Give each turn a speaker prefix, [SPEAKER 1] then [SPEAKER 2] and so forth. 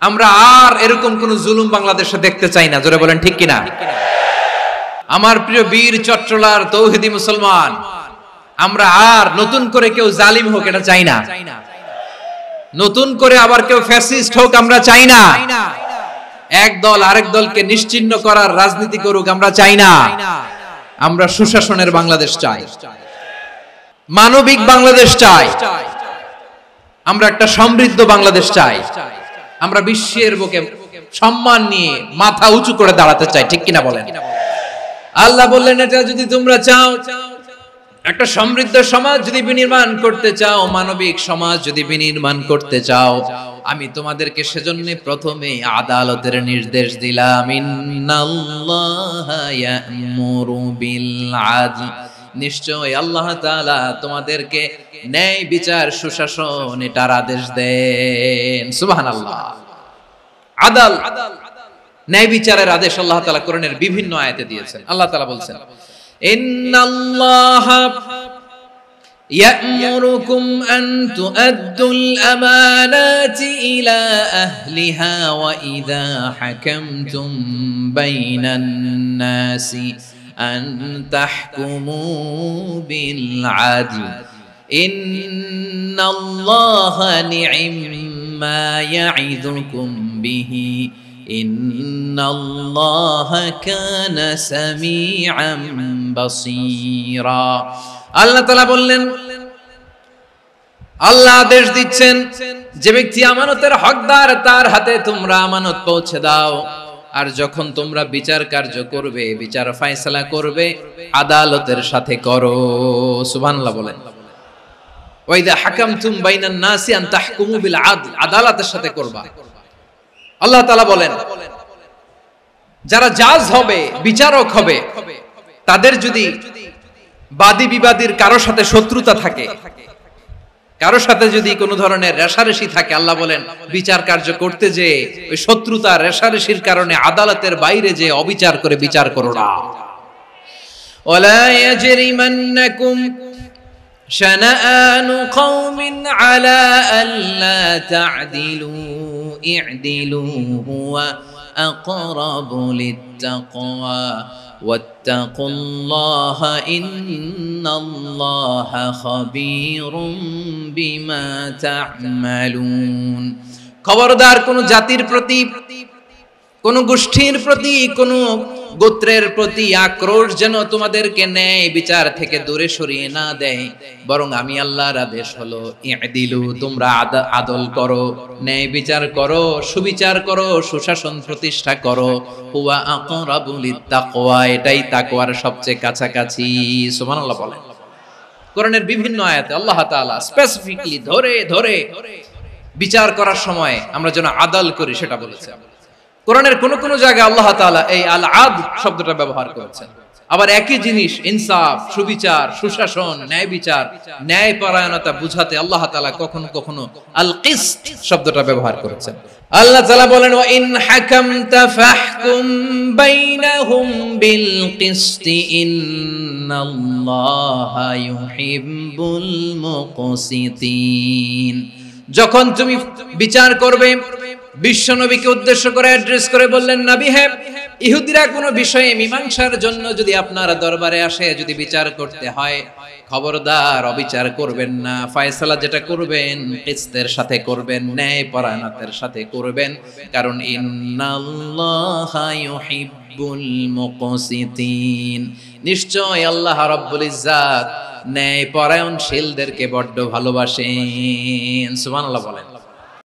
[SPEAKER 1] আমরা আর এরকম কোন জুলুম বাংলাদেশে দেখতে চাই না, জোরে বলেন ঠিক কিনা? আমার প্রিয় বীর চট্টলার তৌহিদি মুসলমান, আমরা আর নতুন করে কেউ জালিম হোক এটা চাই না, নতুন করে আবার কেউ ফ্যাসিস্ট হোক আমরা চাই না, এক দল আরেক দলকে নিশ্চিহ্ন করার রাজনীতি করুক আমরা চাই না। আমরা সুশাসনের বাংলাদেশ চাই, মানবিক বাংলাদেশ চাই, আমরা একটা সমৃদ্ধ বাংলাদেশ চাই, আমরা বিশ্বের বুকে সম্মান নিয়ে মাথা উঁচু করে দাঁড়াতে চাই, ঠিক কিনা বলেন? আল্লাহ বললেন, এটা যদি তোমরা চাও, একটা সমৃদ্ধ সমাজ যদি বিনির্মাণ করতে চাও, মানবিক সমাজ যদি বিনির্মাণ করতে চাও, আমি তোমাদেরকে সেজন্য প্রথমে আদালতের নির্দেশ দিলাম। ইন্নাল্লাহা ইয়া'মুরু বিল আদল, নিশ্চয় আল্লাহ তাআলা তোমাদেরকে ন্যায় বিচার সুশাসন এটার আদেশ দেন। সুবহানাল্লাহ। আদাল, ন্যায় বিচারের আদেশ আল্লাহ তাআলা কোরআনের বিভিন্ন আয়াতে দিয়েছেন। আল্লাহ তাআলা বলছেন, ইন্নাল্লাহা ইয়া'মুরুকুম আন তুআদ্দুল আমানাতি ইলা আহলিহা ওয়া ইযা হাকামতুম বাইনান নাসি আন তাহকুমু বিল আদল ইন্নাল্লাহা নি'ম্মা ইয়া'iযুকুম বিহি ইন্নাল্লাহা কানা সামিআম বাসীরা। আল্লাহ তাআলা বললেন, আল্লাহ আদেশ দিচ্ছেন, যে ব্যক্তি আমানতের হকদার তার হাতে তোমরা আমানত পৌঁছে দাও, আর যখন তোমরা বিচার কার্য করবে, বিচার ফয়সালা করবে, আদালতের সাথে করো। সুবহানাল্লাহ বলেন। ওয়া ইযা হাকামতুম বাইনান নাসি আন তাহকুমু বিল আদল, আদালতের সাথে করবা। আল্লাহ তাআলা বলেন, যারা জাজ হবে, বিচারক হবে, তাদের যদি বাদী বিবাদীর কারো সাথে শত্রুতা থাকে, কারো সাথে যদি কোনো ধরনের রেষারেষি থাকে, আল্লাহ বলেন বিচার কার্য করতে যে ওই শত্রুতা রেষারেষির কারণে আদালতের বাইরে যে অবিচার করে বিচার করো না। ওয়ালা ইয়াজরিমান্নাকুম শানাআনু কওমিন আলা আল্লা তা'দিলু ই'দিলু হুয়া আকরাবু লিত্তাকওয়া ওয়াত্তাকুল্লাহা ইন্নাল্লাহা খাবীরুম বিমা তা'মালুন। খবরদার কোন জাতির প্রতি, কোন গোষ্ঠীর প্রতি, কোন গোত্রের প্রতি আক্রোশ যেন তোমাদেরকে ন্যায় বিচার থেকে দূরে সরিয়ে না দেয়, বরং আমি আল্লাহর আদেশ হলো ই'দিলু, তোমরা আদল করো, ন্যায় বিচার করো, সুবিচার করো, সুশাসন প্রতিষ্ঠা করো। হুয়া আকরাবু লিত্তাকওয়া, এটাই তাকওয়ার সবচেয়ে কাছাকাছি। সুবহানাল্লাহ বলেন। কোরআনের বিভিন্ন আয়াতে আল্লাহ তাআলা স্পেসিফিকলি ধরে ধরে বিচার করার সময় আমরা যেন আদল করি সেটা বলেছেন। কোরআনের কোন কোন জায়গায় আল্লাহ তাআলা এই আল আদল শব্দটা ব্যবহার করেছেন, আবার একই জিনিস ইনসাফ, সুবিচার, সুশাসন, ন্যায় বিচার, ন্যায় পরায়ণতা বুঝাতে আল্লাহ তাআলা কখনো কখনো আল কিসত শব্দটা ব্যবহার করেছেন। আল্লাহ তাআলা বলেন, ওয়া ইন হাকামতা ফাহকুম বাইনাহুম বিল কিসতি ইন্নাল্লাহা ইউহিব্বুল মুকসিতিন। যখন তুমি বিচার করবে, বিশ্বনবীকে উদ্দেশ্য করে অ্যাড্রেস করে বললেন, নবী হে, ইহুদিরা কোনো বিষয়ে মীমাংসার জন্য যদি আপনার দরবারে আসে, যদি বিচার করতে হয়, খবরদার অবিচার করবেন না, ফয়সালা যেটা করবেন কিসতের সাথে করবেন, ন্যায় পরায়ণতার সাথে করবেন, কারণ ইন্নাল্লাহা ইউহিব্বুল মুকসিতিন, নিশ্চয় আল্লাহ রাব্বুল ইজ্জাত ন্যায় পরায়ণশীলদেরকে বড্ড ভালোবাসেন। সুবহানাল্লাহ বলেন।